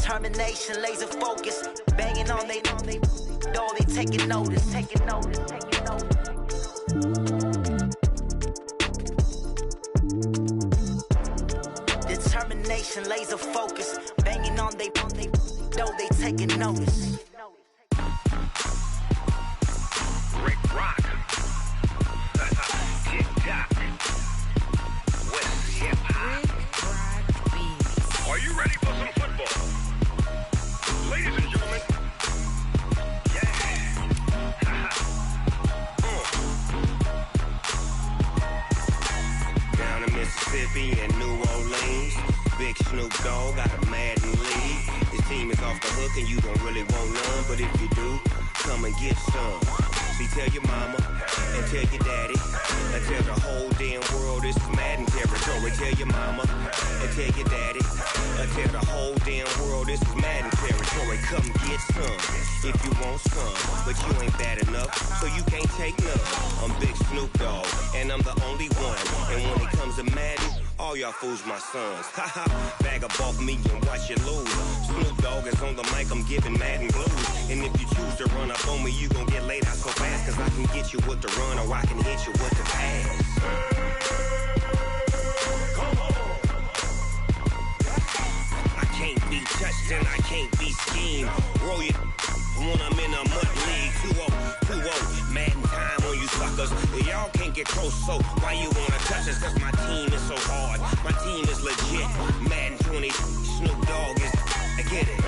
Determination, laser focus, banging on they door, they taking notice. Determination, laser focus, banging on they door, they taking notice. Rick Rock, TikTok, West Hip Hop. Are you ready for some football? Ladies and gentlemen, yeah. Down in Mississippi and New Orleans, Big Snoop Dogg got a Madden league. His team is off the hook and you don't really want none, but if you do, come and get some. See, tell your mama and tell your daddy and tell the whole damn world this is Madden territory. Tell your mama and tell your daddy and tell the whole damn world this is Madden territory. Come get some if you want some, but you ain't bad enough, so you can't take none. I'm Big Snoop Dogg and I'm the only one, and when it comes to Madden, all y'all fools my sons. Haha, bag up off me and watch you lose. Snoop Dogg is on the mic, I'm giving Madden blues. And if you choose to run up on me, you gon' get laid out so fast, cause I can get you with the run or I can hit you with the pass. I can't be touched and I can't be schemed. Roll you when I'm in a mud league. 2-0, Madden time on you suckers. Y'all can't get close, so why you wanna touch us? Cause my team is so hard, my team is legit. Madden 20, Snoop Dogg is, I get it.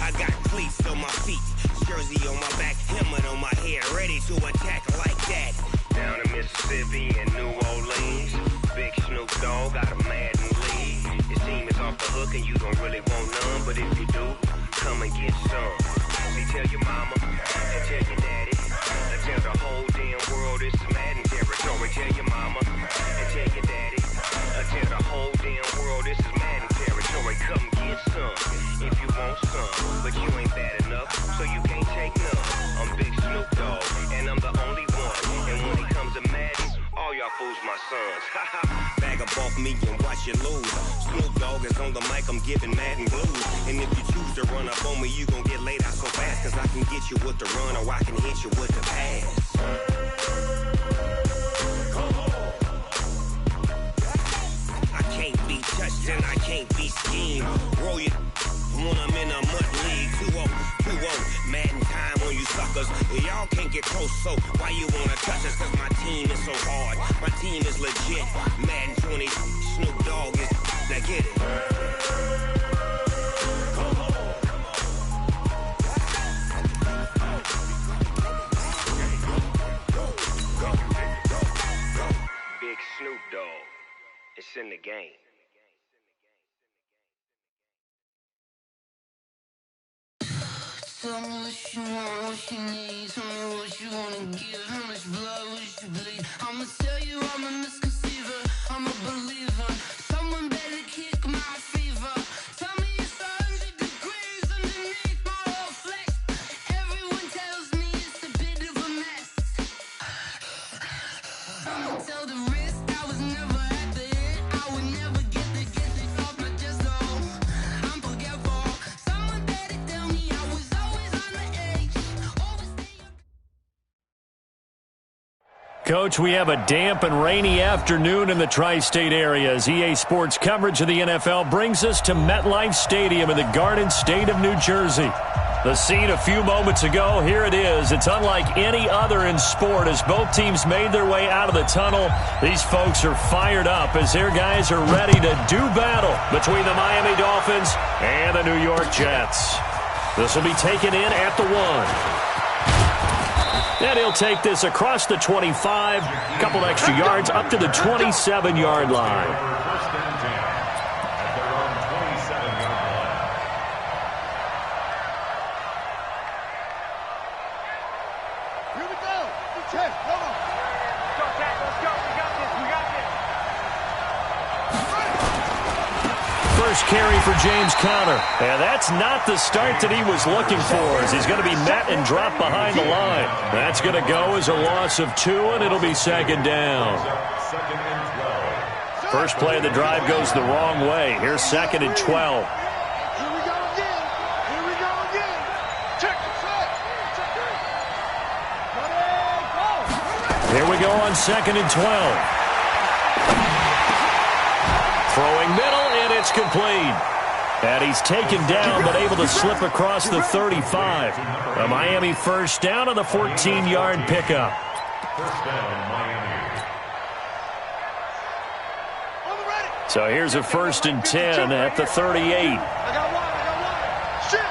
I got cleats on my feet, jersey on my back, helmet on my head, ready to attack like that. Down in Mississippi and New Orleans, Big Snoop Dogg got a Madden league. His team is off the hook and you don't really want none, but if you do, come and get some. See, tell your mama and tell your daddy and tell the whole damn world this is Madden territory. Tell your mama and tell your daddy and tell the whole damn world this is Madden territory. Come get some if you want some, but you ain't bad enough, so you can't take none. I'm Big Snoop Dogg and I'm the only one, and when it comes to Madden, all y'all fools my sons. Bag up off me and watch you lose. Snoop Dogg is on the mic, I'm giving Madden blues. And if you choose to run up on me, you gon' get laid out so fast, cause I can get you with the run or I can hit you with the pass. I can't be touched and I can't be schemed. Roll you when I'm in a mud league. 2-0, Madden time on you suckers. Y'all can't get close, so why you wanna touch us? Cause my team is so hard, my team is legit. Madden 20, Snoop Dogg is, now get it. Big Snoop Dogg, it's in the game. Tell me what you want, what you need. Tell me what you wanna give. How much blood would you bleed? I'ma tell you I'm a misconceiver, I'm a believer. Someone better kick my fever. Tell me it's 100 degrees underneath my whole flesh. Everyone tells me it's a bit of a mess. I'ma tell the risk I was never at the end. I would never get it off my chest, though. I'm forgetful. Someone better tell me I was always on the edge. Coach, we have a damp and rainy afternoon in the tri-state area as EA Sports coverage of the NFL brings us to MetLife Stadium in the Garden State of New Jersey. The scene a few moments ago, here it is. It's unlike any other in sport as both teams made their way out of the tunnel. These folks are fired up as their guys are ready to do battle between the Miami Dolphins and the New York Jets. This will be taken in at the 1. And he'll take this across the 25, a couple extra yards up to the 27-yard line. First carry for James Conner. And that's not the start that he was looking for, as he's going to be met and dropped behind the line. That's going to go as a loss of 2, and it'll be second down. Second and 12. First play of the drive goes the wrong way. Here's 2nd and 12. Here we go again. Here we go again. Check it, check it. Here we go on 2nd and 12. Throwing middle, and it's complete. And he's taken down, but able to slip across the 35. A Miami first down on the 14-yard pickup. First down, Miami. So here's a 1st and 10 at the 38. I got one. Shit.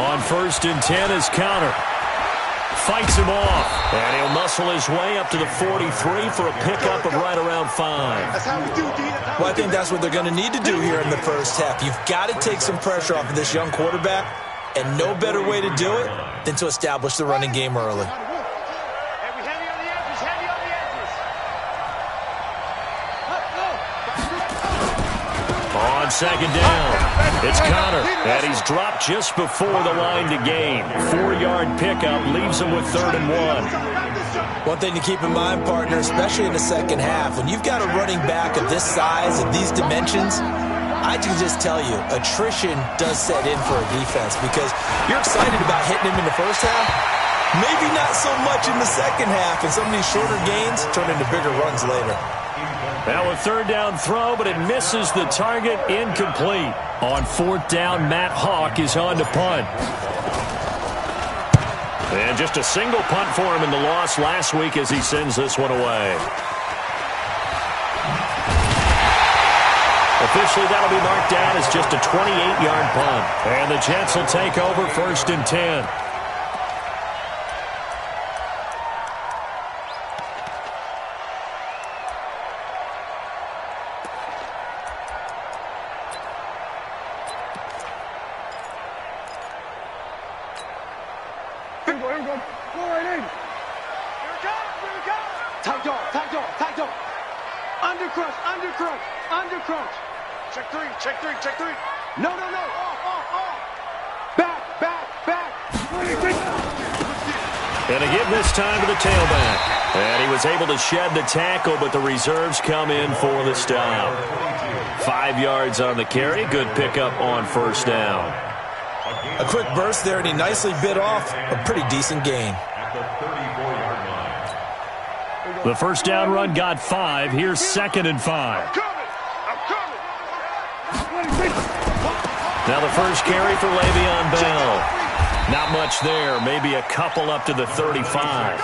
On 1st and 10 is Counter. Fights him off. And he'll muscle his way up to the 43 for a pickup of right around 5. That's how we do, D. Well, I think that's what they're going to need to do here in the first half. You've got to take some pressure off of this young quarterback, and no better way to do it than to establish the running game early. On 2nd down, it's Connor, and he's dropped just before the line to gain. 4-yard pickup leaves him with 3rd and 1. One thing to keep in mind, partner, especially in the second half, when you've got a running back of this size and these dimensions, I can just tell you, attrition does set in for a defense because you're excited about hitting him in the first half, maybe not so much in the second half, and some of these shorter gains turn into bigger runs later. Now a 3rd down throw, but it misses the target, incomplete. On 4th down, Matt Hawk is on to punt. And just a single punt for him in the loss last week as he sends this one away. Officially, that'll be marked down as just a 28-yard punt. And the Jets will take over 1st and 10. Check three. No. Back. And a give this time to the tailback. And he was able to shed the tackle, but the reserves come in for the stop. 5 yards on the carry. Good pickup on 1st down. A quick burst there, and he nicely bit off a pretty decent gain. The 1st down run got 5. Here's 2nd and 5. Now the first carry for Le'Veon Bell. Not much there. Maybe a couple up to the 35.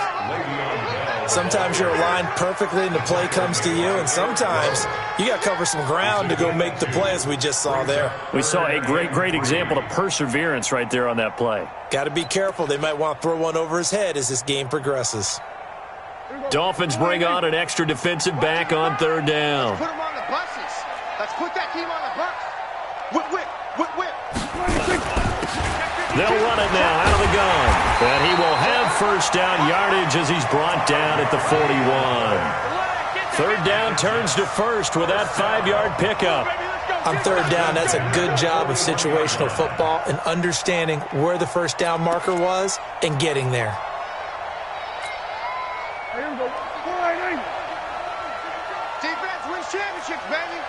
Sometimes you're aligned perfectly and the play comes to you, and sometimes you got to cover some ground to go make the play, as we just saw there. We saw a great example of perseverance right there on that play. Got to be careful. They might want to throw one over his head as this game progresses. Dolphins bring on an extra defensive back on 3rd down. Let's put him on the buses. Let's put that team on the bus. Whip. They'll run it now out of the gun. And he will have 1st down yardage as he's brought down at the 41. 3rd down turns to 1st with that 5-yard pickup. On 3rd down, that's a good job of situational football and understanding where the 1st down marker was and getting there. Defense wins championships, baby.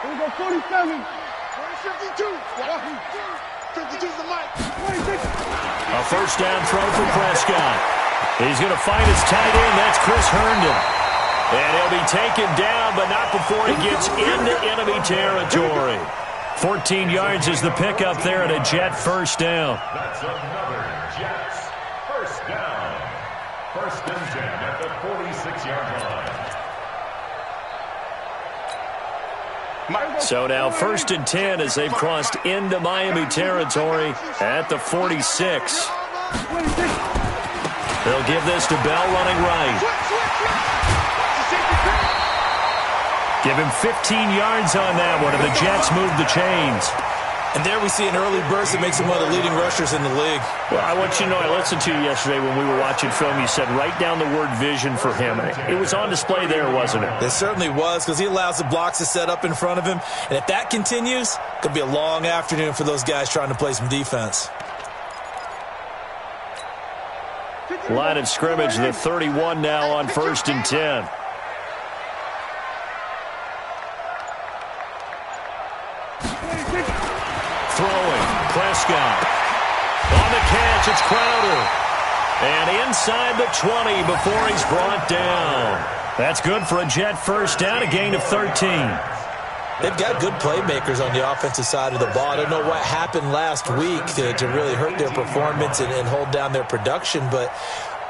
Here we go, 47. 52. 52's the mic. A 1st down throw for Prescott. He's going to find his tight end. That's Chris Herndon. And he'll be taken down, but not before he gets into enemy territory. 14 yards is the pickup there at a Jet 1st down. That's another Jets 1st down. 1st and 10 at the 46-yard line. So now 1st and 10 as they've crossed into Miami territory at the 46. They'll give this to Bell running right. Give him 15 yards on that one, and the Jets move the chains. And there we see an early burst that makes him one of the leading rushers in the league. Well, I want you to know, I listened to you yesterday when we were watching film. You said write down the word vision for him. It was on display there, wasn't it? It certainly was, because he allows the blocks to set up in front of him. And if that continues, it could be a long afternoon for those guys trying to play some defense. 50 Line of scrimmage, the 31 now on 1st and 10. Throwing, Prescott. On the catch, it's Crowder. And inside the 20 before he's brought down. That's good for a Jet first down, a gain of 13. They've got good playmakers on the offensive side of the ball. I don't know what happened last week to really hurt their performance and hold down their production, but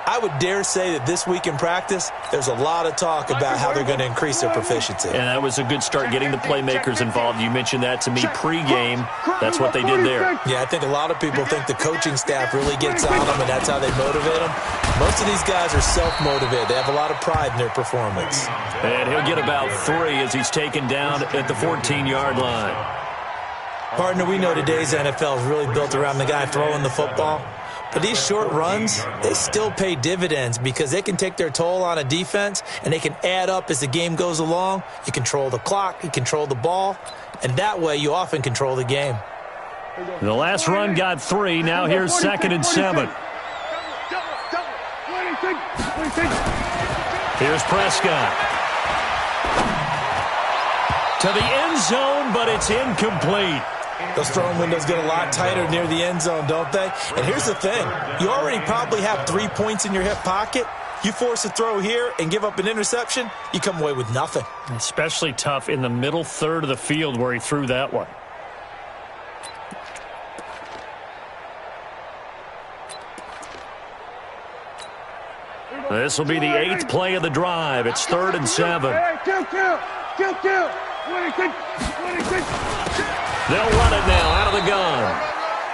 I would dare say that this week in practice, there's a lot of talk about how they're going to increase their proficiency. And that was a good start getting the playmakers involved. You mentioned that to me pregame. That's what they did there. Yeah, I think a lot of people think the coaching staff really gets on them, and that's how they motivate them. Most of these guys are self-motivated. They have a lot of pride in their performance. And he'll get about 3 as he's taken down at the 14-yard line. Partner, we know today's NFL is really built around the guy throwing the football. But these short runs, they still pay dividends because they can take their toll on a defense, and they can add up as the game goes along. You control the clock, you control the ball, and that way you often control the game. The last run got 3. Now here's 2nd and 7. Here's Prescott. To the end zone, but it's incomplete. Those throwing windows get a lot tighter near the end zone, don't they? And here's the thing. You already probably have 3 points in your hip pocket. You force a throw here and give up an interception, you come away with nothing. Especially tough in the middle third of the field where he threw that one. This will be the 8th play of the drive. It's 3rd and 7. They'll run it now out of the gun.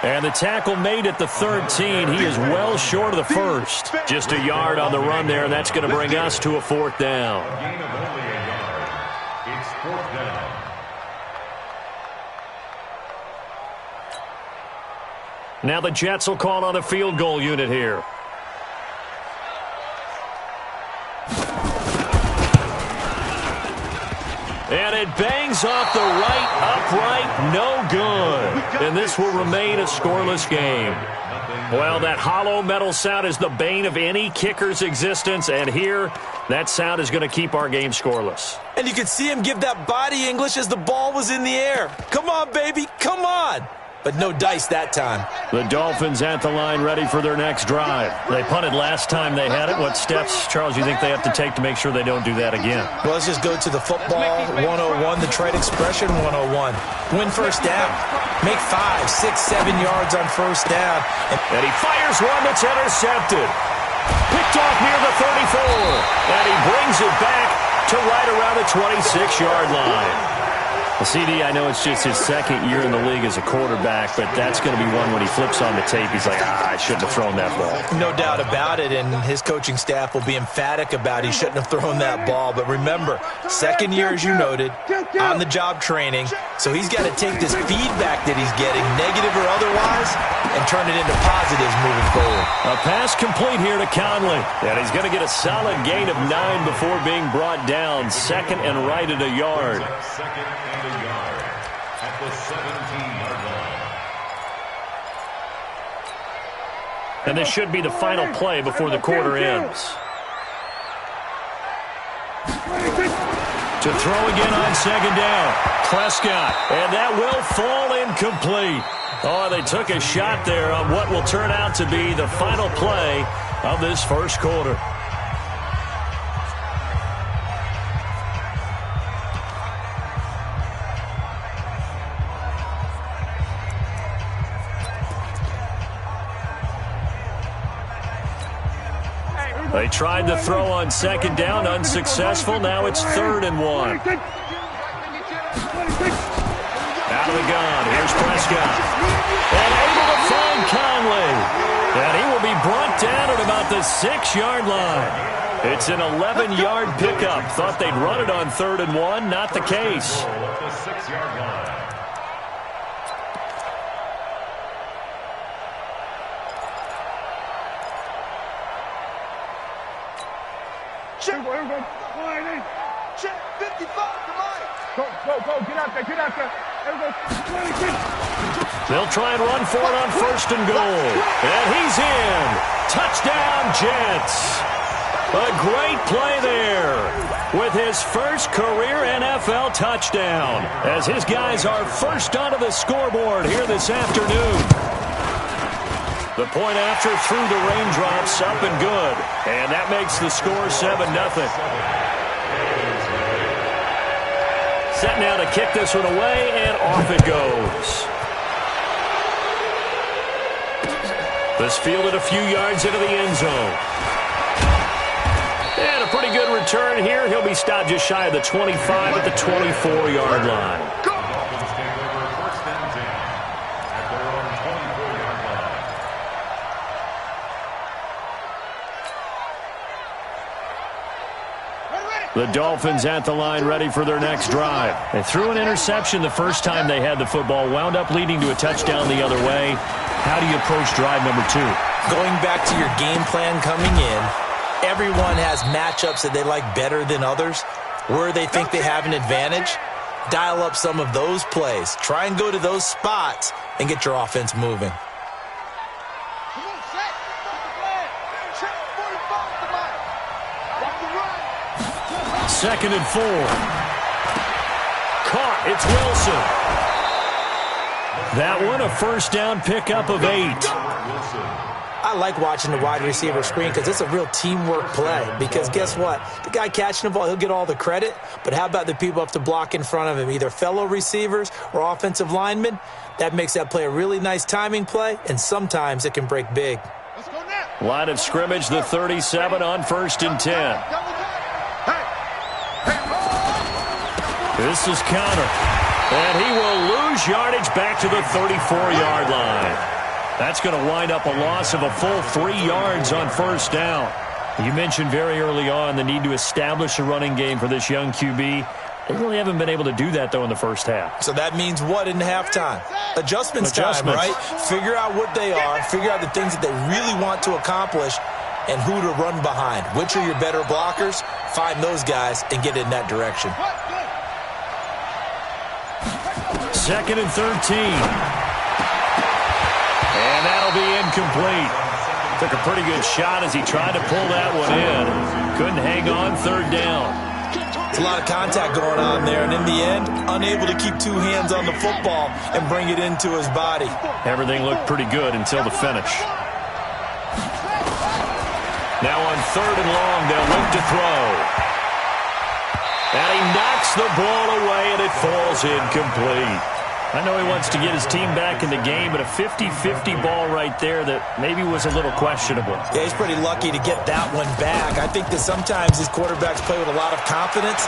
And the tackle made at the 13. He is well short of the first. Just a yard on the run there, and that's going to bring us to a 4th down. Gain of only a yard. It's 4th down. Now the Jets will call on a field goal unit here. And it bangs off the right upright, no good. And this will remain a scoreless game. Well, that hollow metal sound is the bane of any kicker's existence, and here, that sound is going to keep our game scoreless. And you could see him give that body English as the ball was in the air. Come on, baby, come on. But no dice that time. The Dolphins at the line ready for their next drive. They punted last time they had it. What steps, Charles, you think they have to take to make sure they don't do that again? Well, let's just go to the football 101, the trade expression 101. Win first down. Make 5, 6, 7 yards on first down. And he fires one that's intercepted. Picked off near the 34. And he brings it back to right around the 26-yard line. Well, CD, I know it's just his 2nd year in the league as a quarterback, but that's going to be one when he flips on the tape, he's like, I shouldn't have thrown that ball. No doubt about it, and his coaching staff will be emphatic about he shouldn't have thrown that ball. But remember, 2nd year, as you noted, on-the-job training, so he's got to take this feedback that he's getting, negative or otherwise, and turn it into positives moving forward. A pass complete here to Conley, and he's going to get a solid gain of 9 before being brought down. 2nd and right at a yard. 2nd and a yard at the 17-yard line. And this should be the final play before the quarter ends. To throw again on 2nd down. Prescott, and that will fall incomplete. Oh, they took a shot there on what will turn out to be the final play of this first quarter. They tried to throw on 2nd down, unsuccessful. Now it's 3rd and 1. Out of the gun, here's Prescott. And able to find Conley. And he will be brought down at about the 6-yard line. It's an 11-yard pickup. Thought they'd run it on 3rd and 1. Not the case. At the 6-yard line. Check, check, 55, come on. Go, get out there. They'll try and run for it on 1st and goal. And he's in. Touchdown, Jets. A great play there with his first career NFL touchdown as his guys are first onto the scoreboard here this afternoon. The point after through the raindrops, up and good. And that makes the score 7-0. Set now to kick this one away, and off it goes. This fielded a few yards into the end zone. And a pretty good return here. He'll be stopped just shy of the 25 at the 24-yard line. Dolphins take over first and 10 at their own 24-yard line. The Dolphins at the line ready for their next drive. They threw an interception the first time they had the football, wound up leading to a touchdown the other way. How do you approach drive number 2? Going back to your game plan coming in, everyone has matchups that they like better than others. Where they think they have an advantage, dial up some of those plays. Try and go to those spots and get your offense moving. Second and 4. Caught. It's Wilson. That one a first down pickup of 8. I like watching the wide receiver screen because it's a real teamwork play. Because guess what? The guy catching the ball, he'll get all the credit. But how about the people up to block in front of him, either fellow receivers or offensive linemen? That makes that play a really nice timing play, and sometimes it can break big. Line of scrimmage, the 37 on first and 10. This is counter. And he will lose yardage back to the 34-yard line. That's going to wind up a loss of a full 3 yards on first down. You mentioned very early on the need to establish a running game for this young QB. They really haven't been able to do that, though, in the first half. So that means what in halftime? Adjustments time, right? Figure out what they are, figure out the things that they really want to accomplish, and who to run behind. Which are your better blockers? Find those guys and get in that direction. Second and 13. And that'll be incomplete. Took a pretty good shot as he tried to pull that one in. Couldn't hang on, third down. It's a lot of contact going on there, and in the end, unable to keep 2 hands on the football and bring it into his body. Everything looked pretty good until the finish. Now on third and long, they'll look to throw. And he knocks the ball away, and it falls incomplete. I know he wants to get his team back in the game, but a 50-50 ball right there that maybe was a little questionable. Yeah, he's pretty lucky to get that one back. I think that sometimes these quarterbacks play with a lot of confidence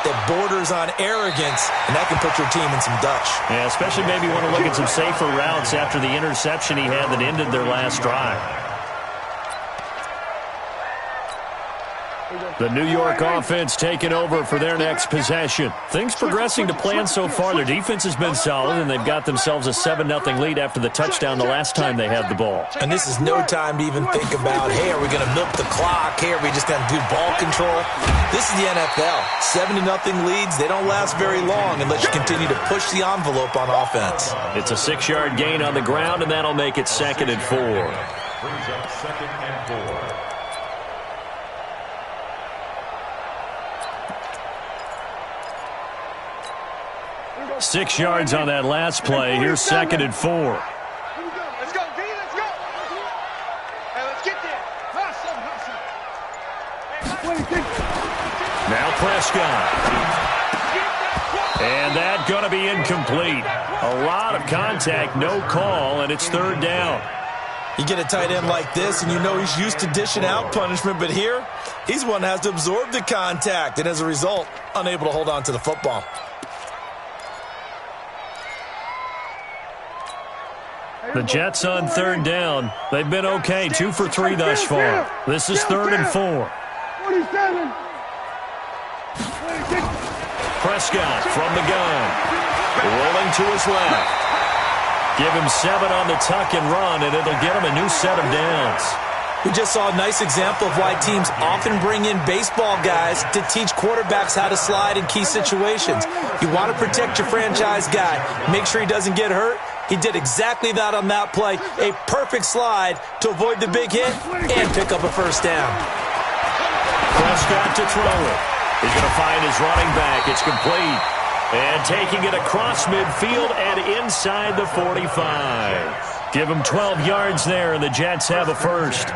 that borders on arrogance, and that can put your team in some Dutch. Yeah, especially maybe want to look at some safer routes after the interception he had that ended their last drive. The New York offense taking over for their next possession. Things progressing to plan so far. Their defense has been solid, and they've got themselves a 7-0 lead after the touchdown the last time they had the ball. And this is no time to even think about, hey, are we going to milk the clock? Hey, are we just going to do ball control? This is the NFL. 7-0 leads, they don't last very long unless you continue to push the envelope on offense. It's a 6-yard gain on the ground, and that'll make it 2nd and 4. Brings up 2nd and 4. 6 yards on that last play. Here's 2nd and 4. Let's go, D, let's go. Hey, let's get there. Now Prescott. And that going to be incomplete. A lot of contact, no call, and it's 3rd down. You get a tight end like this, and you know he's used to dishing out punishment, but here, he's one that has to absorb the contact, and as a result, unable to hold on to the football. The Jets on 3rd down. They've been okay, 2 for 3 thus far. This is 3rd and 4. 47. Prescott from the gun. Rolling to his left. Give him 7 on the tuck and run, and it'll get him a new set of downs. We just saw a nice example of why teams often bring in baseball guys to teach quarterbacks how to slide in key situations. You want to protect your franchise guy. Make sure he doesn't get hurt. He did exactly that on that play. A perfect slide to avoid the big hit and pick up a first down. Prescott to throw it. He's going to find his running back. It's complete. And taking it across midfield and inside the 45. Give him 12 yards there, and the Jets have a first.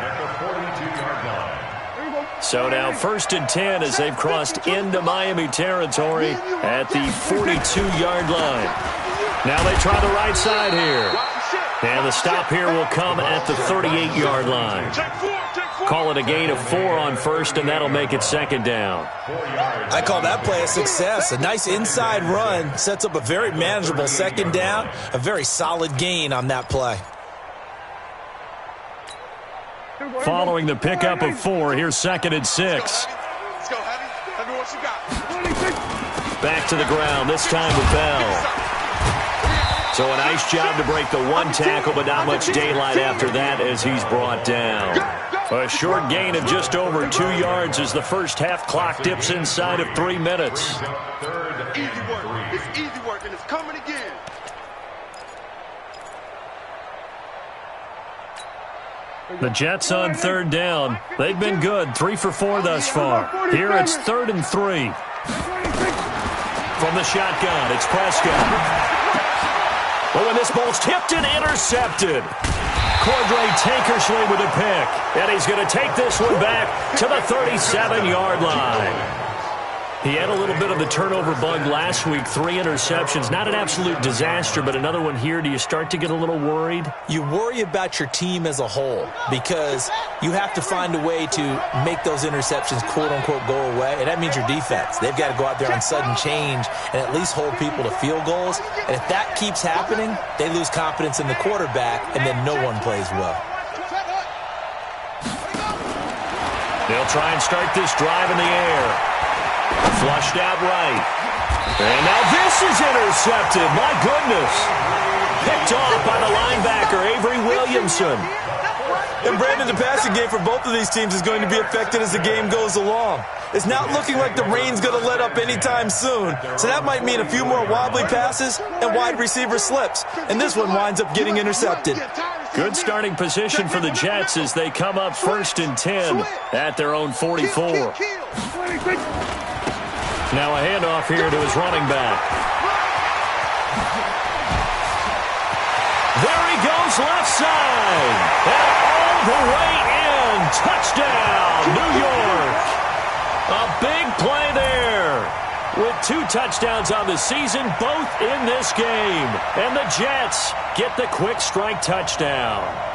So now 1st and 10 as they've crossed into Miami territory at the 42-yard line. Now they try the right side here. And the stop here will come at the 38-yard line. Call it a gain of 4 on first, and that'll make it 2nd down. I call that play a success. A nice inside run sets up a very manageable 2nd down. A very solid gain on that play. Following the pickup of 4, here's 2nd and 6. Let's go, Heavy. Heavy, what you got? Back to the ground, this time with Bell. So a nice job to break the 1 tackle, but not much daylight after that as he's brought down. A short gain of just over 2 yards as the first half clock dips inside of 3 minutes. Easy work. It's easy work, and it's coming again. The Jets on 3rd down. They've been good, 3 for 4 thus far. Here it's 3rd and 3. From the shotgun, it's Prescott. Oh, and this ball's tipped and intercepted. Cordray Tankersley with a pick. And he's going to take this one back to the 37-yard line. He had a little bit of the turnover bug last week, 3 interceptions. Not an absolute disaster, but another one here. Do you start to get a little worried? You worry about your team as a whole because you have to find a way to make those interceptions, quote-unquote, go away, and that means your defense. They've got to go out there on sudden change and at least hold people to field goals. And if that keeps happening, they lose confidence in the quarterback, and then no one plays well. They'll try and start this drive in the air. Flushed out right. And now this is intercepted. My goodness. Picked off by the linebacker, Avery Williamson. And Brandon, the passing game for both of these teams is going to be affected as the game goes along. It's not looking like the rain's going to let up anytime soon. So that might mean a few more wobbly passes and wide receiver slips. And this one winds up getting intercepted. Good starting position for the Jets as they come up 1st and 10 at their own 44. Now a handoff here to his running back. There he goes, left side. And all the way in. Touchdown, New York. A big play there. With 2 touchdowns on the season, both in this game. And the Jets get the quick strike touchdown.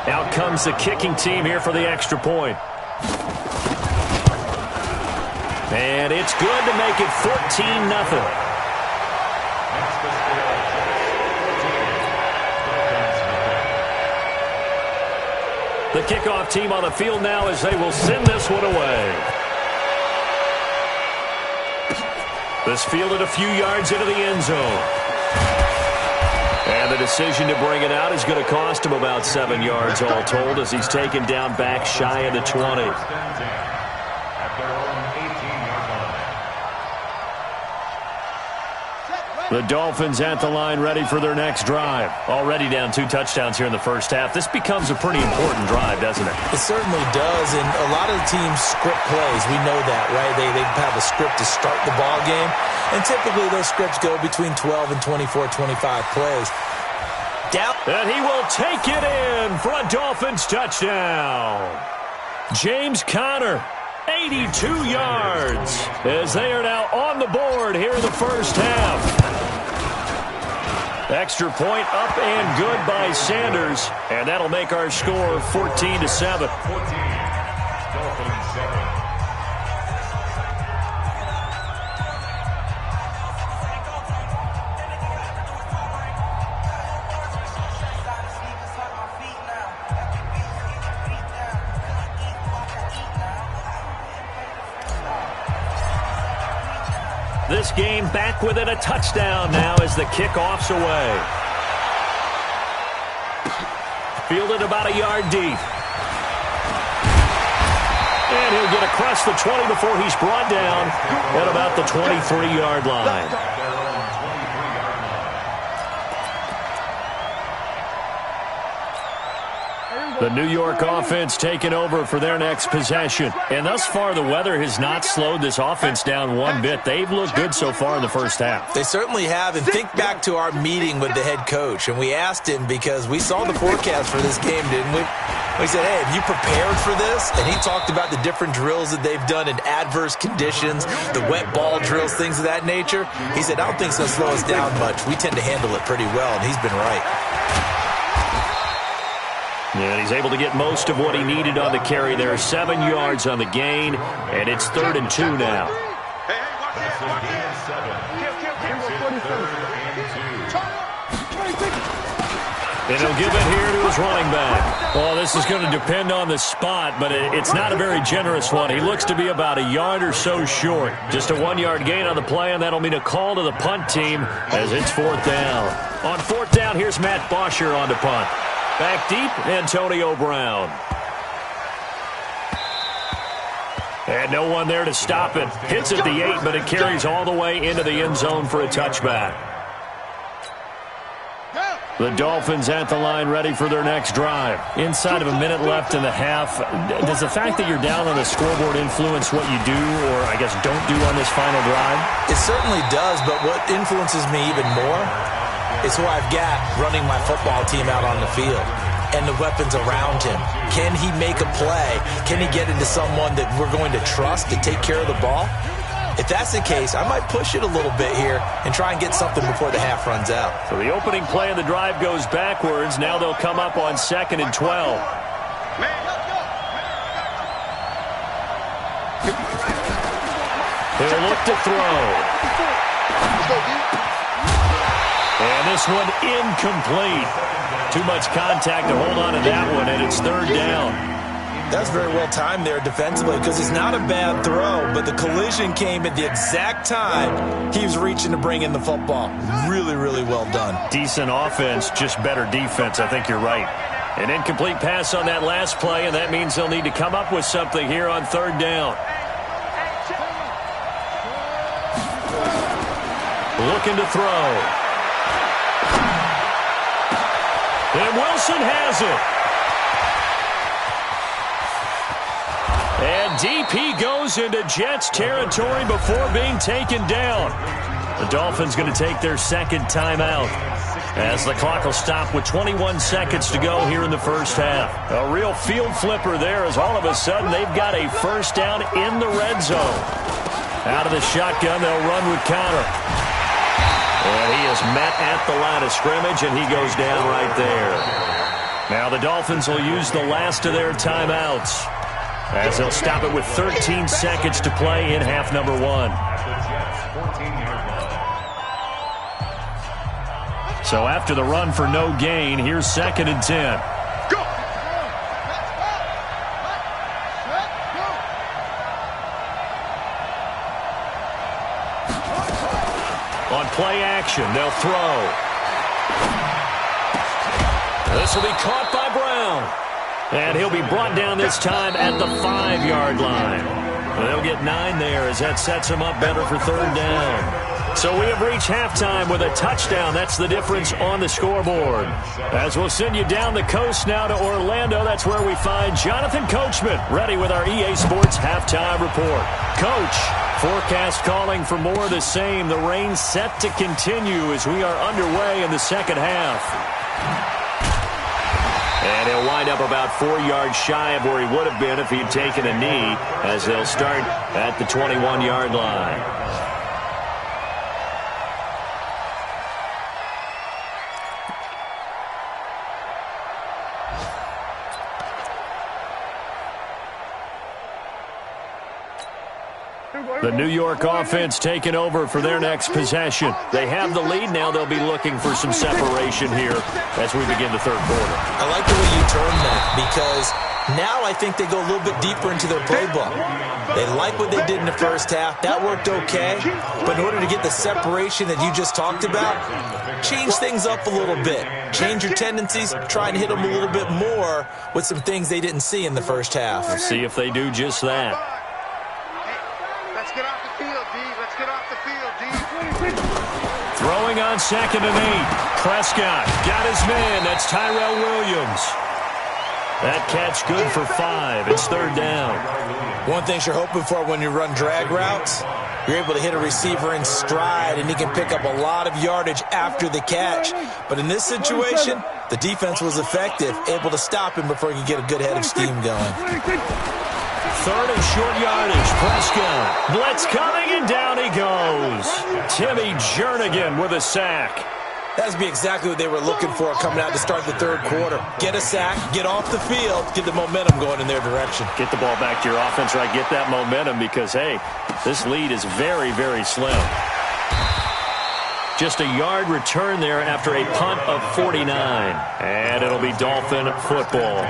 Out comes the kicking team here for the extra point. And it's good to make it 14-0. The kickoff team on the field now as they will send this one away. This fielded a few yards into the end zone. And the decision to bring it out is going to cost him about 7 yards all told as he's taken down back shy of the 20. The Dolphins at the line ready for their next drive. Already down 2 touchdowns here in the first half. This becomes a pretty important drive, doesn't it? It certainly does, and a lot of the teams script plays. We know that, right? They have a script to start the ball game, and typically those scripts go between 12 and 24, 25 plays. Down. And he will take it in for a Dolphins touchdown. James Conner, 82 yards, as they are now on the board here in the first half. Extra point up and good by Sanders, and that'll make our score 14-7. This game back within a touchdown now as the kickoff's away. Fielded about a yard deep. And he'll get across the 20 before he's brought down at about the 23-yard line. The New York offense taking over for their next possession. And thus far, the weather has not slowed this offense down one bit. They've looked good so far in the first half. They certainly have. And think back to our meeting with the head coach. And we asked him, because we saw the forecast for this game, didn't we? We said, hey, have you prepared for this? And he talked about the different drills that they've done in adverse conditions, the wet ball drills, things of that nature. He said, I don't think it's going to slow us down much. We tend to handle it pretty well, and he's been right. And he's able to get most of what he needed on the carry there. 7 yards on the gain, and it's 3rd and 2 now. And he'll give it here to his running back. Well, this is going to depend on the spot, but it's not a very generous one. He looks to be about a yard or so short. Just a 1-yard gain on the play, and that'll mean a call to the punt team as it's 4th down. On 4th down, here's Matt Bosher on to punt. Back deep, Antonio Brown. And no one there to stop it. Hits at the 8, but it carries all the way into the end zone for a touchback. The Dolphins at the line, ready for their next drive. Inside of a minute left in the half, does the fact that you're down on the scoreboard influence what you do, or I guess don't do on this final drive? It certainly does, but what influences me even more is who I've got running my football team out on the field and the weapons around him. Can he make a play? Can he get into someone that we're going to trust to take care of the ball? If that's the case, I might push it a little bit here and try and get something before the half runs out. So the opening play of the drive goes backwards. Now they'll come up on 2nd and 12. He'll look to throw. And this one incomplete. Too much contact to hold on to that one, and it's 3rd down. That's very well timed there defensively, because it's not a bad throw, but the collision came at the exact time he was reaching to bring in the football. Really, really well done. Decent offense, just better defense. I think you're right. An incomplete pass on that last play, and that means they'll need to come up with something here on 3rd down. Looking to throw. And Wilson has it. And deep he goes into Jets territory before being taken down. The Dolphins going to take their 2nd timeout as the clock will stop with 21 seconds to go here in the first half. A real field flipper there, as all of a sudden they've got a 1st down in the red zone. Out of the shotgun, they'll run with Connor. And he is met at the line of scrimmage, and he goes down right there. Now the Dolphins will use the last of their timeouts as they'll stop it with 13 seconds to play in half number 1. So after the run for no gain, here's 2nd and 10. On play action, they'll throw. This will be caught by Brown. And he'll be brought down this time at the 5-yard line. They'll get 9 there as that sets him up better for 3rd down. So we have reached halftime with a touchdown. That's the difference on the scoreboard. As we'll send you down the coast now to Orlando, that's where we find Jonathan Coachman, ready with our EA Sports Halftime Report. Coach, forecast calling for more of the same. The rain set to continue as we are underway in the 2nd half. And he'll wind up about 4 yards shy of where he would have been if he'd taken a knee, as they'll start at the 21-yard line. The New York offense taking over for their next possession. They have the lead now. They'll be looking for some separation here as we begin the third quarter. I like the way you term that because now I think they go a little bit deeper into their playbook. They like what they did in the first half. That worked okay. But in order to get the separation that you just talked about, change things up a little bit. Change your tendencies. Try and hit them a little bit more with some things they didn't see in the first half. We'll see if they do just that. Let's get off the field, D. Let's get off the field, D. Throwing on 2nd and 8. Prescott got his man. That's Tyrell Williams. That catch good for 5. It's 3rd down. One thing you're hoping for when you run drag routes, you're able to hit a receiver in stride, and he can pick up a lot of yardage after the catch. But in this situation, the defense was effective, able to stop him before he could get a good head of steam going. 3rd and short yardage. Prescott. Blitz coming, and down he goes. Timmy Jernigan with a sack. That would be exactly what they were looking for coming out to start the third quarter. Get a sack, get off the field, get the momentum going in their direction. Get the ball back to your offense, right? Get that momentum because, hey, this lead is very, very slim. Just a yard return there after a punt of 49. And it'll be Dolphin football.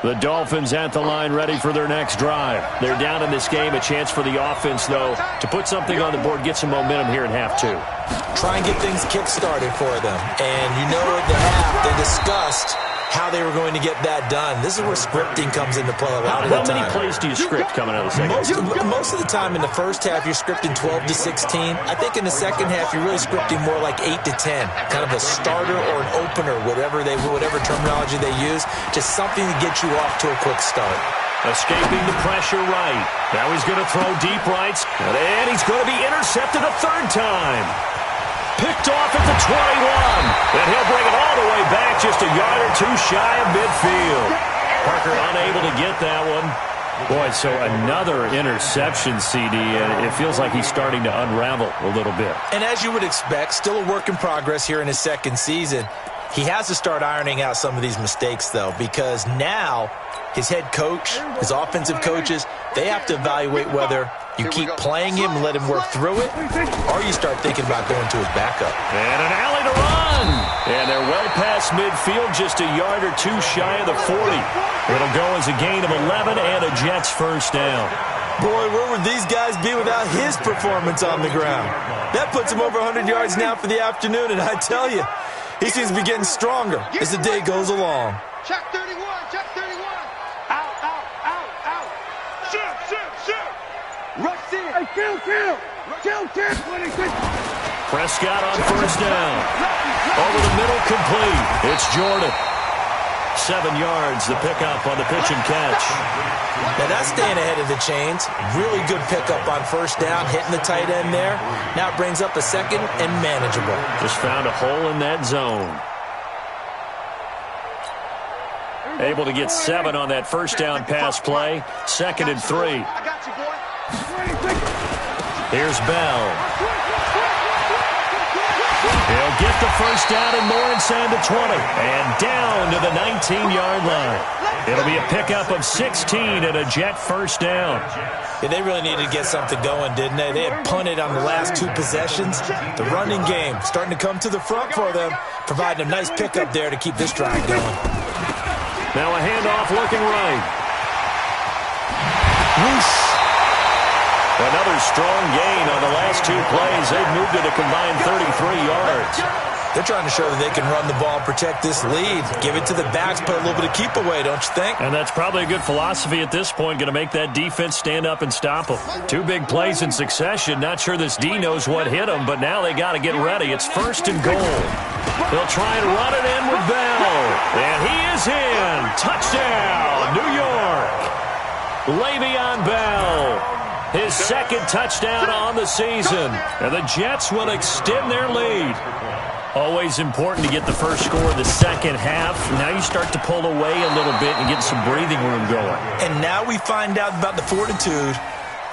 The Dolphins at the line ready for their next drive. They're down in this game. A chance for the offense, though, to put something on the board, get some momentum here in half 2. Try and get things kick-started for them. And you know at the half, they discussed how they were going to get that done. This is where scripting comes into play a lot of the time. How many plays do you script coming out of the second? Most of the time in the first half, you're scripting 12 to 16. I think in the second half, you're really scripting more like 8 to 10. Kind of a starter or an opener, whatever terminology they use. Just something to get you off to a quick start. Escaping the pressure right. Now he's going to throw deep rights. And he's going to be intercepted a 3rd time. Picked off at the 21. And he'll bring it all the way back just a yard or 2 shy of midfield. Parker unable to get that one. Boy, so another interception, CD, and it feels like he's starting to unravel a little bit. And as you would expect, still a work in progress here in his second season. He has to start ironing out some of these mistakes, though, because now his head coach, his offensive coaches, they have to evaluate whether you keep playing him and let him work through it, or you start thinking about going to his backup. And an alley to run. And they're well past midfield, just a yard or 2 shy of the 40. It'll go as a gain of 11 and a Jets first down. Boy, where would these guys be without his performance on the ground? That puts him over 100 yards now for the afternoon, and I tell you, he seems to be getting stronger as the day goes along. Check 31, check 31. Out, out, out, out. Shoot, shoot, shoot. Rush in. Hey, kill. 26. Prescott on first down. Over the middle, complete. It's Jordan. 7 yards, the pickup on the pitch and catch. Now that's staying ahead of the chains. Really good pickup on first down, hitting the tight end there. Now it brings up a 2nd and manageable. Just found a hole in that zone. Able to get 7 on that first down pass play. 2nd and 3. I got you, boy. Here's Bell. He'll get the first down and more inside the 20. And down to the 19-yard line. It'll be a pickup of 16 and a Jet first down. Yeah, they really needed to get something going, didn't they? They had punted on the last 2 possessions. The running game starting to come to the front for them, providing a nice pickup there to keep this drive going. Now a handoff looking right. Whoosh. Another strong gain on the last 2 plays. They've moved it a combined 33 yards. They're trying to show that they can run the ball and protect this lead. Give it to the backs, put a little bit of keep away, don't you think? And that's probably a good philosophy at this point. Going to make that defense stand up and stop them. 2 big plays in succession. Not sure this D knows what hit them, but now they got to get ready. It's 1st and goal. They'll try and run it in with Bell. And he is in. Touchdown, New York. Le'Veon Bell. His 2nd touchdown on the season. And the Jets will extend their lead. Always important to get the first score of the second half. Now you start to pull away a little bit and get some breathing room going. And now we find out about the fortitude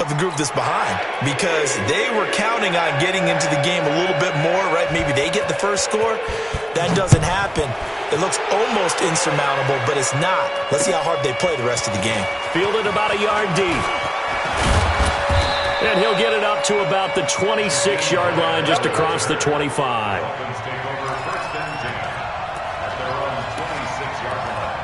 of the group that's behind because they were counting on getting into the game a little bit more, right? Maybe they get the first score. That doesn't happen. It looks almost insurmountable, but it's not. Let's see how hard they play the rest of the game. Fielded about a yard deep. And he'll get it up to about the 26-yard line just across the 25. Dolphins take over first and 10 at their own 26-yard line.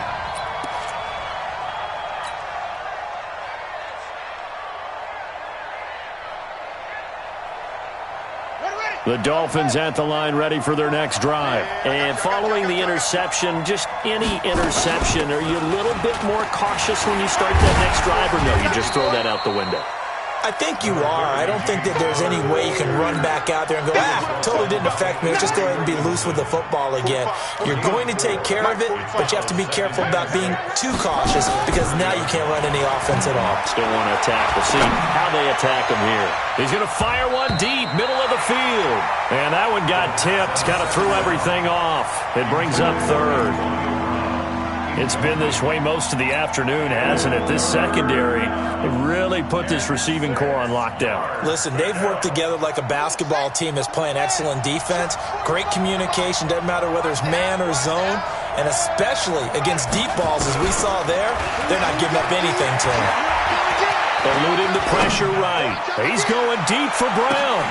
The Dolphins at the line ready for their next drive. And following the interception, just any interception, are you a little bit more cautious when you start that next drive, or no, you just throw that out the window? I think you are. I don't think that there's any way you can run back out there and go, totally didn't affect me. Let's just go ahead and be loose with the football again. You're going to take care of it, but you have to be careful about being too cautious because now you can't run any offense at all. Still want to attack. We'll see how they attack him here. He's going to fire one deep, middle of the field. And that one got tipped, kind of threw everything off. It brings up third. It's been this way most of the afternoon, hasn't it? This secondary really put this receiving core on lockdown. Listen, they've worked together like a basketball team that's playing excellent defense. Great communication, doesn't matter whether it's man or zone. And especially against deep balls, as we saw there, they're not giving up anything to him. Eluding the pressure right. He's going deep for Brown.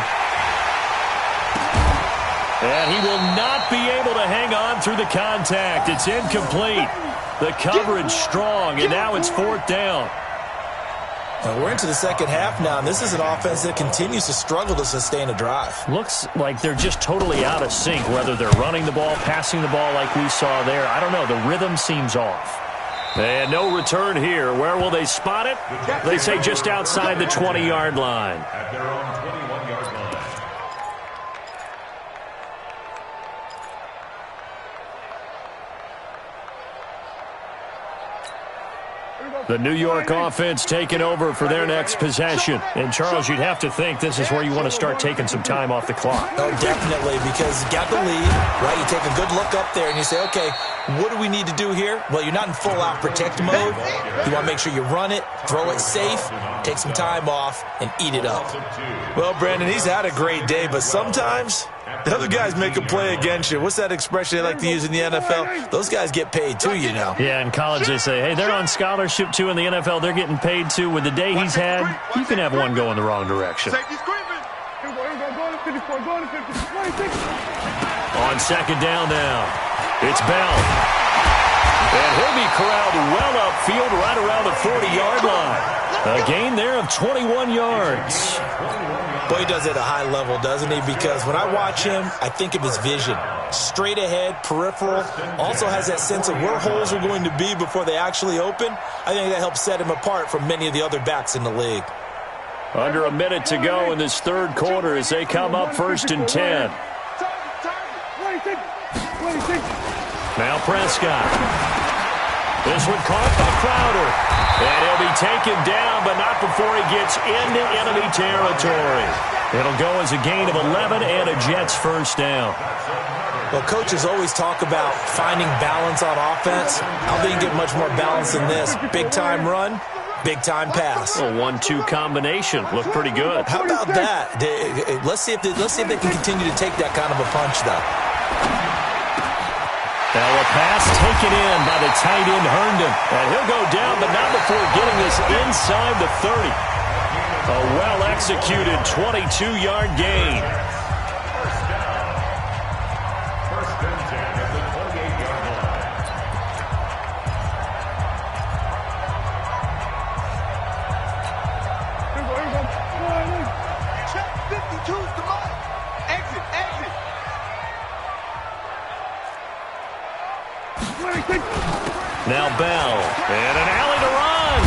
And he will not be able to hang on through the contact. It's incomplete. The coverage strong, and now it's fourth down. Well, we're into the second half now, and this is an offense that continues to struggle to sustain a drive. Looks like they're just totally out of sync, whether they're running the ball, passing the ball like we saw there. I don't know. The rhythm seems off. And no return here. Where will they spot it? They say just outside the 20-yard line. At their own 21-yard line. The New York offense taking over for their next possession. And, Charles, you'd have to think this is where you want to start taking some time off the clock. Oh, definitely, because you got the lead, right? You take a good look up there and you say, okay, what do we need to do here? Well, you're not in full-out protect mode. You want to make sure you run it, throw it safe, take some time off, and eat it up. Well, Brandon, he's had a great day, but sometimes the other guys make a play against you. What's that expression they like to use in the NFL? Those guys get paid too, you know. Yeah, in college they say, hey, they're on scholarship too. In the NFL, they're getting paid too. With the day he's had, you can have one go in the wrong direction. On second down now, it's Bell. And he'll be corralled well upfield right around the 40-yard line. A gain there of 21 yards. Boy, he does it at a high level, doesn't he? Because when I watch him, I think of his vision. Straight ahead, peripheral. Also has that sense of where holes are going to be before they actually open. I think that helps set him apart from many of the other backs in the league. Under a minute to go in this third quarter as they come up first and 10. Now Prescott. This one caught by Crowder. And he'll be taken down, but not before he gets into enemy territory. It'll go as a gain of 11 and a Jets first down. Well, coaches always talk about finding balance on offense. I don't think you get much more balance than this. Big-time run, big-time pass. A 1-2 combination. Looked pretty good. How about that? Let's see if they can continue to take that kind of a punch, though. Now a pass taken in by the tight end Herndon. And he'll go down, but not before getting this inside the 30. A well-executed 22-yard gain. First down. First and 10 at the 28-yard line. Check 52's the mark. Exit, exit. Now Bell, and an alley to run.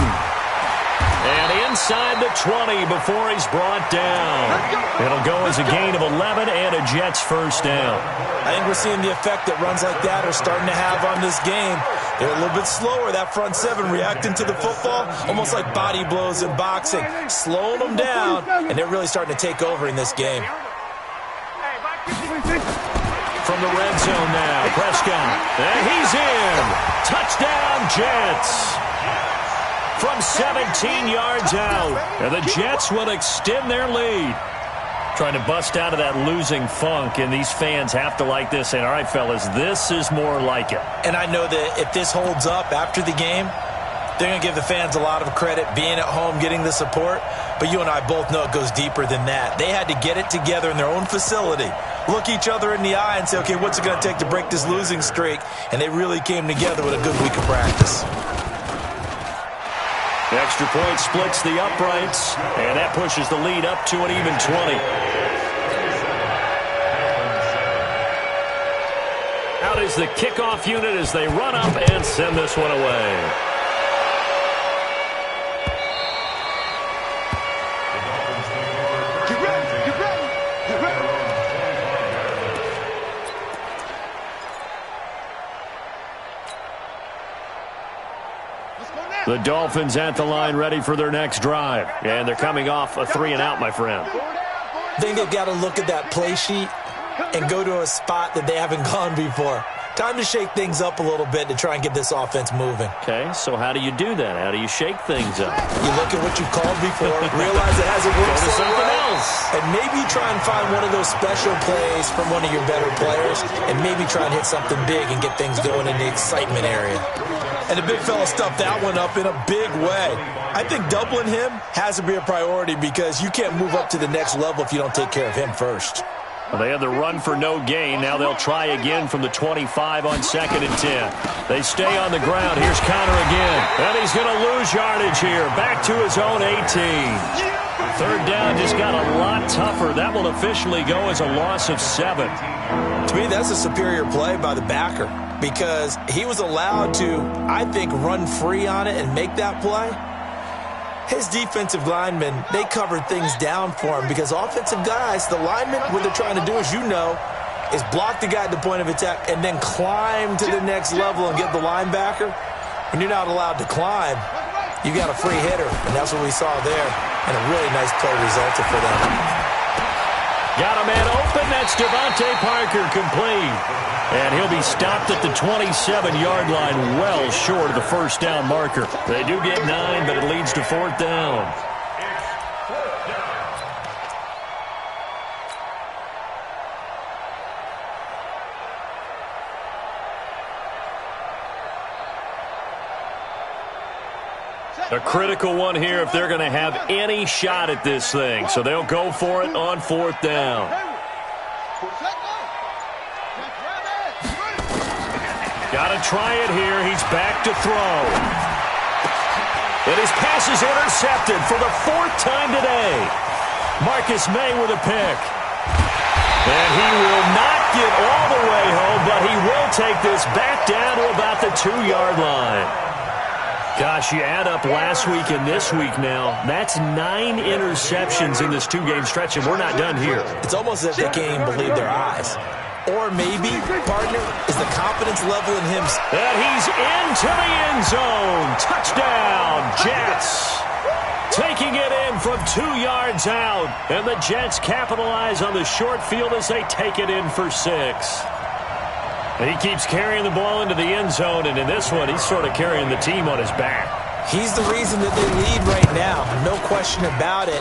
And inside the 20 before he's brought down. It'll go as a gain of 11 and a Jets first down. I think we're seeing the effect that runs like that are starting to have on this game. They're a little bit slower, that front seven, reacting to the football, almost like body blows in boxing, slowing them down, and they're really starting to take over in this game. From the red zone now, Prescott. And he's in. Touchdown, Jets. from 17 yards out. And the Jets will extend their lead. Trying to bust out of that losing funk, and these fans have to like this. And all right, fellas, this is more like it. And I know that if this holds up after the game, they're going to give the fans a lot of credit being at home, getting the support. But you and I both know it goes deeper than that. They had to get it together in their own facility, look each other in the eye and say, okay, what's it going to take to break this losing streak? And they really came together with a good week of practice. The extra point splits the uprights, and that pushes the lead up to an even 20. Out is the kickoff unit as they run up and send this one away. Get ready, get ready, get ready. The Dolphins at the line ready for their next drive. And they're coming off a 3-and-out, my friend. I think they've got to look at that play sheet and go to a spot that they haven't gone before. Time to shake things up a little bit to try and get this offense moving. Okay, so how do you do that? How do you shake things up? You look at what you called before, realize it hasn't worked Go to so something well, else. and maybe try and find one of those special plays from one of your better players, and maybe try and hit something big and get things going in the excitement area. And the big fella stuffed that one up in a big way. I think doubling him has to be a priority because you can't move up to the next level if you don't take care of him first. Well, they had the run for no gain. Now they'll try again from the 25 on 2nd and 10. They stay on the ground. Here's Connor again. And he's going to lose yardage here. Back to his own 18. 3rd down just got a lot tougher. That will officially go as a loss of 7. To me, that's a superior play by the backer because he was allowed to, I think, run free on it and make that play. His defensive linemen, they covered things down for him because offensive guys, the linemen, what they're trying to do, as you know, is block the guy at the point of attack and then climb to the next level and get the linebacker. When you're not allowed to climb, you got a free hitter, and that's what we saw there, and a really nice play resulted for them. Got a man open. That's Devontae Parker complete. And he'll be stopped at the 27-yard line, well short of the 1st down marker. They do get 9, but it leads to 4th down. A critical one here if they're going to have any shot at this thing. So they'll go for it on 4th down. Got to try it here. He's back to throw. And his pass is intercepted for the 4th time today. Marcus May with a pick. And he will not get all the way home, but he will take this back down to about the 2-yard line. Gosh, you add up last week and this week now. That's 9 interceptions in this 2-game stretch, and we're not done here. It's almost as if they can't even believe their eyes. Or maybe, partner, is the confidence level in him. And he's into the end zone. Touchdown, Jets. Taking it in from 2 yards out. And the Jets capitalize on the short field as they take it in for 6. And he keeps carrying the ball into the end zone. And in this one, he's sort of carrying the team on his back. He's the reason that they lead right now. No question about it.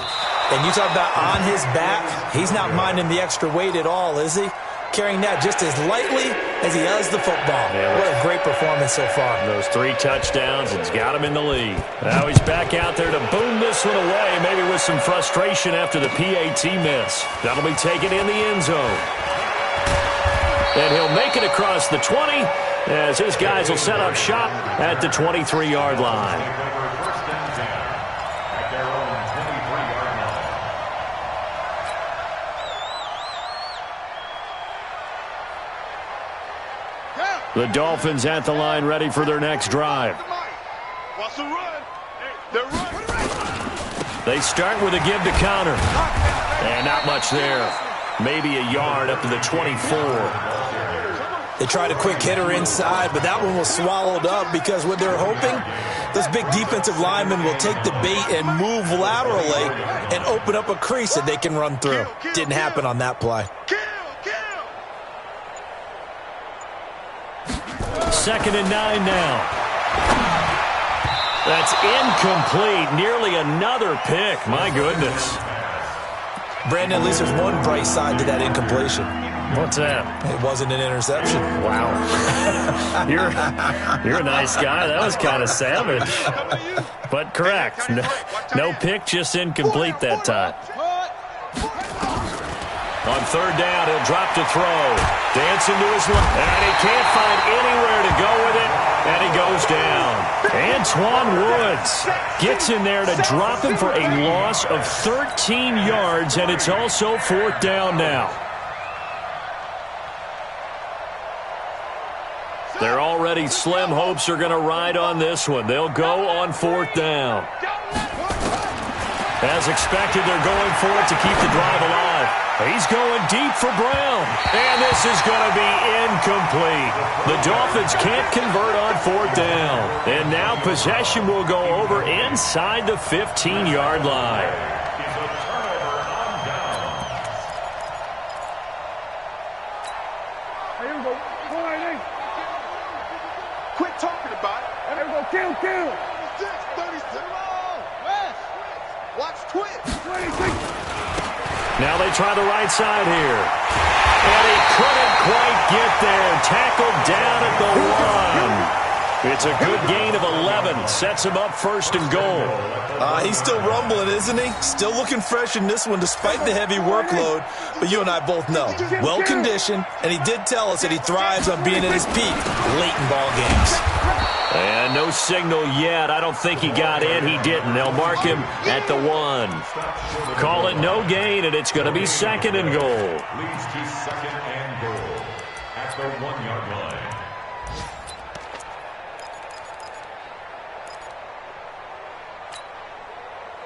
And you talk about on his back, he's not minding the extra weight at all, is he? Carrying that just as lightly as he does the football. Yeah, what a great performance so far. Those 3 touchdowns, it's got him in the lead. Now he's back out there to boom this one away, maybe with some frustration after the PAT miss. That'll be taken in the end zone. And he'll make it across the 20 as his guys will set up shop at the 23-yard line. The Dolphins at the line ready for their next drive. Watch the run. They're running. They start with a give to Connor. And not much there. Maybe a yard up to the 24. They tried a quick hitter inside, but that one was swallowed up because what they're hoping, those big defensive linemen will take the bait and move laterally and open up a crease that they can run through. Didn't happen on that play. 2nd and 9 now. That's incomplete. Nearly another pick. My goodness. Brandon, at least there's one bright side to that incompletion. What's that? It wasn't an interception. Wow. You're a nice guy. That was kind of savage. But correct. No pick, just incomplete that time. On third down, he'll drop to throw. Dancing to his left. And he can't find anywhere to go with it. And he goes down. Antoine Woods gets in there to drop him for a loss of 13 yards, and it's also fourth down now. Their already slim hopes are going to ride on this one. They'll go on fourth down. As expected, they're going for it to keep the drive alive. He's going deep for Brown. And this is going to be incomplete. The Dolphins can't convert on fourth down. And now possession will go over inside the 15-yard line. Here we go. Quit talking about it. Here we go. Kill. 36. West. Watch Twitch. 26. Now they try the right side here. And he couldn't quite get there. Tackled down at the 1. It's a good gain of 11. Sets him up first and goal. He's still rumbling, isn't he? Still looking fresh in this one despite the heavy workload. But you and I both know, well-conditioned, and he did tell us that he thrives on being at his peak late in ball games. And no signal yet. I don't think he got in. He didn't. They'll mark him at the 1. Call it no gain, and it's going to be second and goal. Leads to second and goal at the 1-yard line.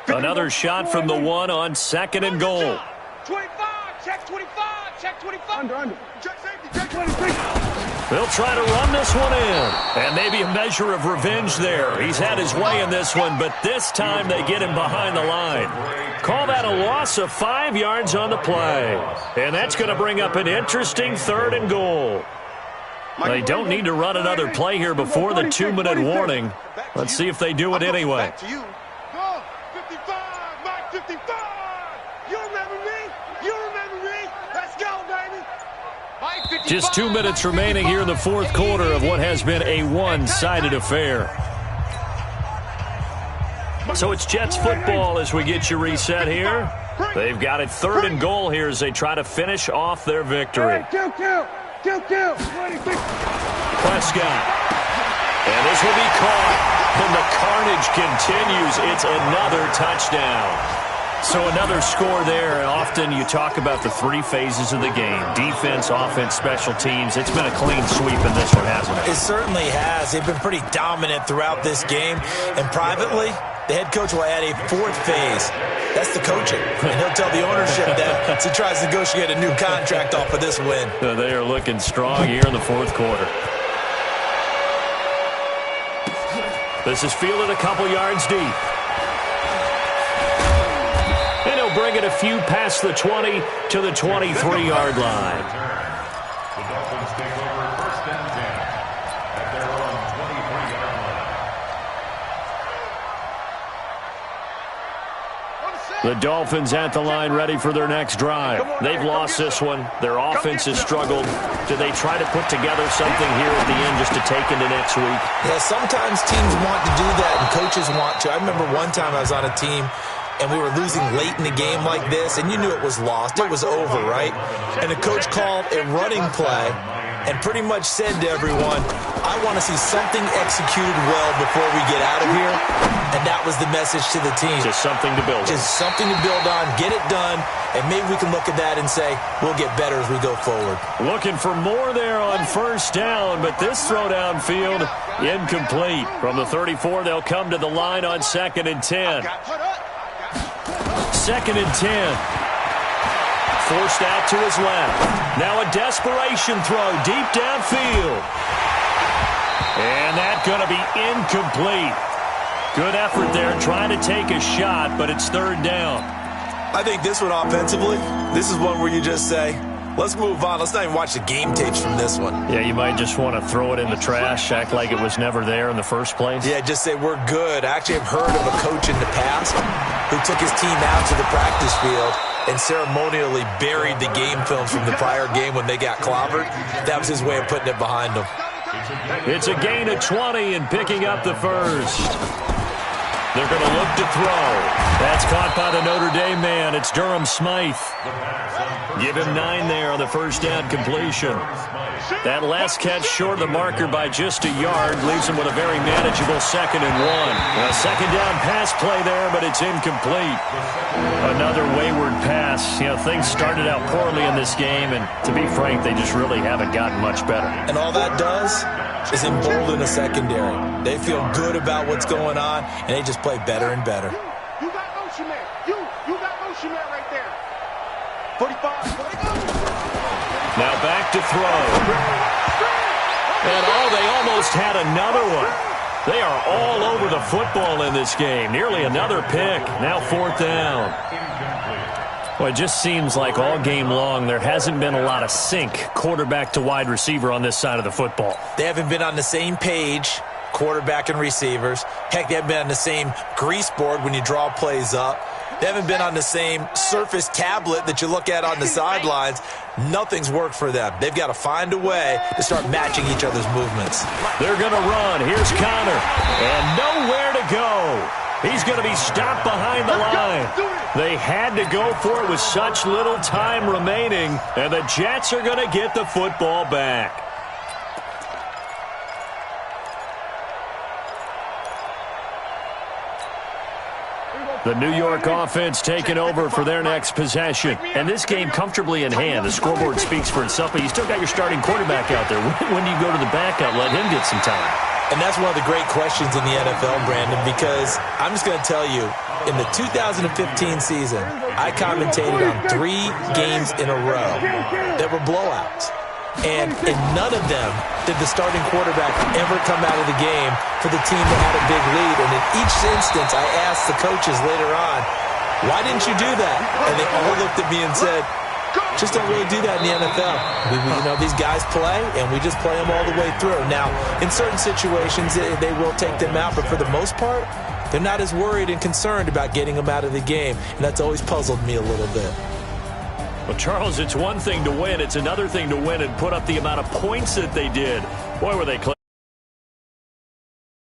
Another shot from the 1 on second and goal. 25. Check 25. Check 25. Under. Check safety. Check 26. They'll try to run this one in. And maybe a measure of revenge there. He's had his way in this one, but this time they get him behind the line. Call that a loss of 5 yards on the play. And that's going to bring up an interesting third and goal. They don't need to run another play here before the 2-minute warning. Let's see if they do it anyway. 55. Mike 55. You remember me? You remember me? Let's go, baby. Just 2 minutes remaining here in the fourth quarter of what has been a one-sided affair. So it's Jets football as we get you reset here. They've got it third and goal here as they try to finish off their victory. Kill. 26. Prescott. And this will be caught. And the carnage continues. It's another touchdown. So another score there. Often you talk about the 3 phases of the game. Defense, offense, special teams. It's been a clean sweep in this one, hasn't it? It certainly has. They've been pretty dominant throughout this game. And privately, the head coach will add a 4th phase. That's the coaching. And he'll tell the ownership that as he tries to negotiate a new contract off of this win. They are looking strong here in the fourth quarter. This is fielded a couple yards deep. And he'll bring it a few past the 20 to the 23-yard line. The Dolphins take over first and 10 at their own 23-yard line. The Dolphins at the line ready for their next drive. They've lost this one. Their offense has struggled. Do they try to put together something here at the end just to take into next week? Yeah, sometimes teams want to do that and coaches want to. I remember one time I was on a team and we were losing late in the game like this, and you knew it was lost. It was over, right? And the coach called a running play and pretty much said to everyone, I want to see something executed well before we get out of here. And that was the message to the team. Just something to build on. Just something to build on, get it done, and maybe we can look at that and say, we'll get better as we go forward. Looking for more there on first down, but this throw downfield, incomplete. From the 34, they'll come to the line on second and 10. Second and 10. Forced out to his left. Now a desperation throw deep downfield. And that's going to be incomplete. Good effort there trying to take a shot, but it's third down. I think this one offensively, this is one where you just say, Let's move on. Let's not even watch the game tapes from this one. Yeah, you might just want to throw it in the trash, act like it was never there in the first place. Yeah, just say we're good. I actually have heard of a coach in the past who took his team out to the practice field and ceremonially buried the game films from the prior game when they got clobbered. That was his way of putting it behind them. It's a gain of 20 and picking up the first. They're going to look to throw. That's caught by the Notre Dame man. It's Durham Smythe. Give him 9 there on the first down completion. That last catch short of the marker by just a yard leaves him with a very manageable 2nd and 1. A second down pass play there, but it's incomplete. Another wayward pass. You know, things started out poorly in this game, and to be frank, they just really haven't gotten much better. And all that does is embolden the secondary. They feel good about what's going on, and they just play better and better. You got motion man. You got motion man right there. 45. Now back to throw. And they almost had another one. They are all over the football in this game. Nearly another pick. Now 4th down. Well, it just seems like all game long there hasn't been a lot of sync quarterback to wide receiver on this side of the football. They haven't been on the same page, quarterback and receivers. Heck, they haven't been on the same grease board when you draw plays up. They haven't been on the same Surface tablet that you look at on the sidelines. Nothing's worked for them. They've got to find a way to start matching each other's movements. They're going to run. Here's Connor. And nowhere to go. He's going to be stopped behind the line. They had to go for it with such little time remaining, and the Jets are going to get the football back. The New York offense taking over for their next possession. And this game comfortably in hand. The scoreboard speaks for itself, but you still got your starting quarterback out there. When do you go to the backup? Let him get some time. And that's one of the great questions in the NFL, Brandon, because I'm just going to tell you, in the 2015 season, I commentated on 3 games in a row that were blowouts. And in none of them did the starting quarterback ever come out of the game for the team that had a big lead. And in each instance, I asked the coaches later on, why didn't you do that? And they all looked at me and said, just don't really do that in the NFL. You know, these guys play, and we just play them all the way through. Now, in certain situations, they will take them out, but for the most part, they're not as worried and concerned about getting them out of the game, and that's always puzzled me a little bit. Well, Charles, it's one thing to win. It's another thing to win and put up the amount of points that they did. Boy, were they close.